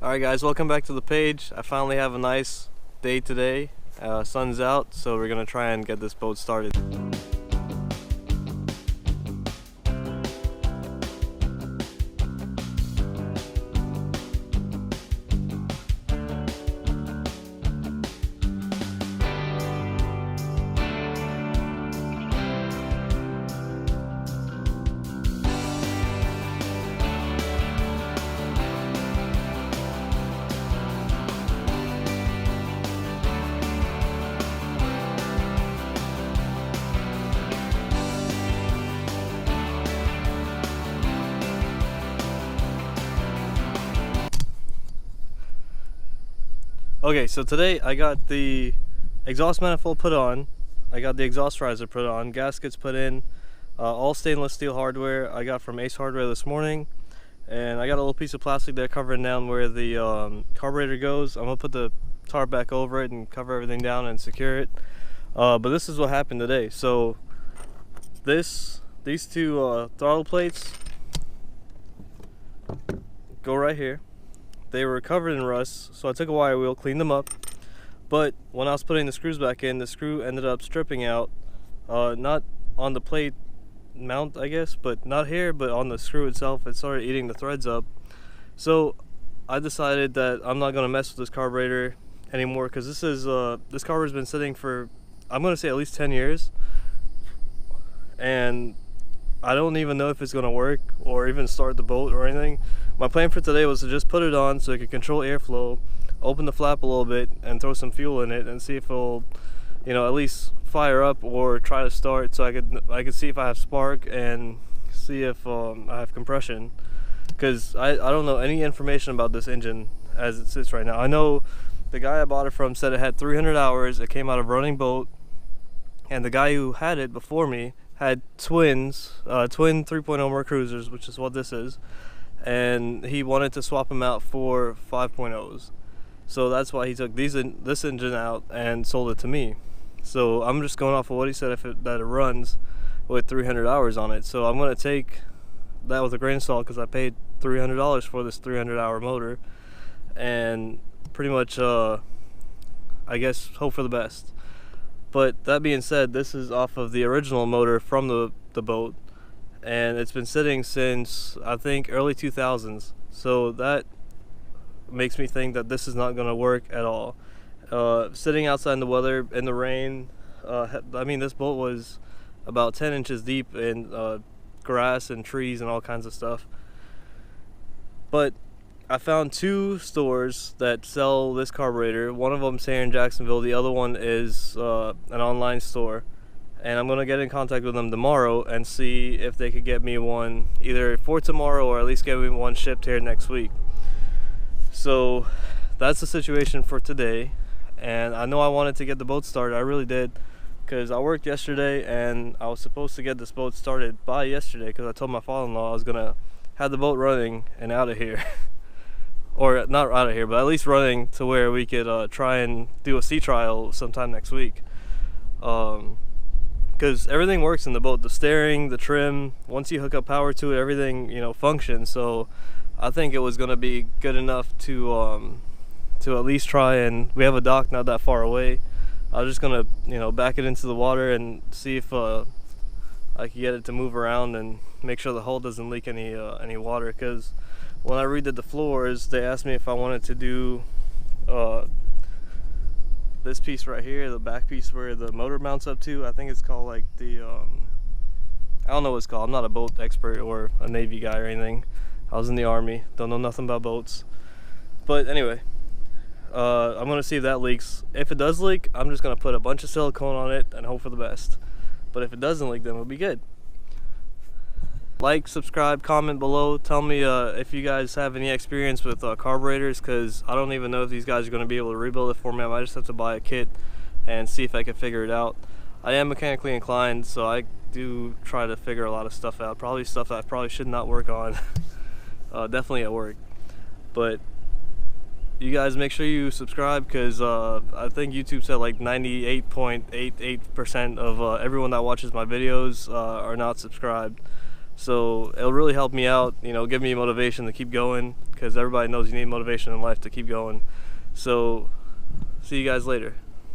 Alright guys, welcome back to the page. I finally have a nice day today. Sun's out, so we're gonna try and get this boat started. Okay, so today I got the exhaust manifold put on, I got the exhaust riser put on, gaskets put in, all stainless steel hardware I got from Ace Hardware this morning, and I got a little piece of plastic there covering down where the carburetor goes. I'm gonna put the tarp back over it and cover everything down and secure it. But this is what happened today. So these two throttle plates go right here. They were covered in rust, so I took a wire wheel, cleaned them up, but when I was putting the screws back in, the screw ended up stripping out, not on the plate mount I guess, but not here, but on the screw itself. It started eating the threads up. So I decided that I'm not going to mess with this carburetor anymore, because this carburetor's been sitting for, I'm going to say, at least 10 years, and I don't even know if it's going to work or even start the boat or anything. My plan for today was to just put it on so it could control airflow, open the flap a little bit and throw some fuel in it and see if it'll, at least fire up or try to start, so I could see if I have spark and see if I have compression, because I don't know any information about this engine as it sits right now. I know the guy I bought it from said it had 300 hours, it came out of running boat, and the guy who had it before me had twin 3.0 Mer Cruisers, which is what this is, and he wanted to swap them out for 5.0s. So that's why he took this engine out and sold it to me. So I'm just going off of what he said, that it runs with 300 hours on it. So I'm going to take that with a grain of salt, because I paid $300 for this 300-hour motor, and pretty much I guess hope for the best. But that being said, this is off of the original motor from the boat, and it's been sitting since I think early 2000s. So that makes me think that this is not going to work at all. Sitting outside in the weather, in the rain, I mean, this boat was about 10 inches deep in grass and trees and all kinds of stuff. But I found two stores that sell this carburetor. One of them's here in Jacksonville, the other one is an online store, and I'm gonna get in contact with them tomorrow and see if they could get me one either for tomorrow or at least get me one shipped here next week. So that's the situation for today, and I know I wanted to get the boat started. I really did, because I worked yesterday and I was supposed to get this boat started by yesterday, because I told my father-in-law I was gonna have the boat running and out of here. Or not out of here, but at least running to where we could try and do a sea trial sometime next week. Because everything works in the boat, the steering, the trim, once you hook up power to it, everything functions. So I think it was going to be good enough to at least try, and we have a dock not that far away. I was just going to back it into the water and see if I could get it to move around and make sure the hull doesn't leak any water, because when I redid the floors, they asked me if I wanted to do this piece right here, the back piece where the motor mounts up to. I think it's called like the, I don't know what it's called. I'm not a boat expert or a Navy guy or anything. I was in the Army, don't know nothing about boats. But anyway, I'm gonna see if that leaks. If it does leak, I'm just gonna put a bunch of silicone on it and hope for the best. But if it doesn't leak, then it'll be good. Like, subscribe, comment below. Tell me if you guys have any experience with carburetors, because I don't even know if these guys are going to be able to rebuild it for me. I might just have to buy a kit and see if I can figure it out. I am mechanically inclined, so I do try to figure a lot of stuff out. Probably stuff that I probably should not work on. Definitely at work. But you guys make sure you subscribe, because I think YouTube said like 98.88% of everyone that watches my videos are not subscribed. So it'll really help me out, give me motivation to keep going, because because everybody knows you need motivation in life to keep going. So see you guys later.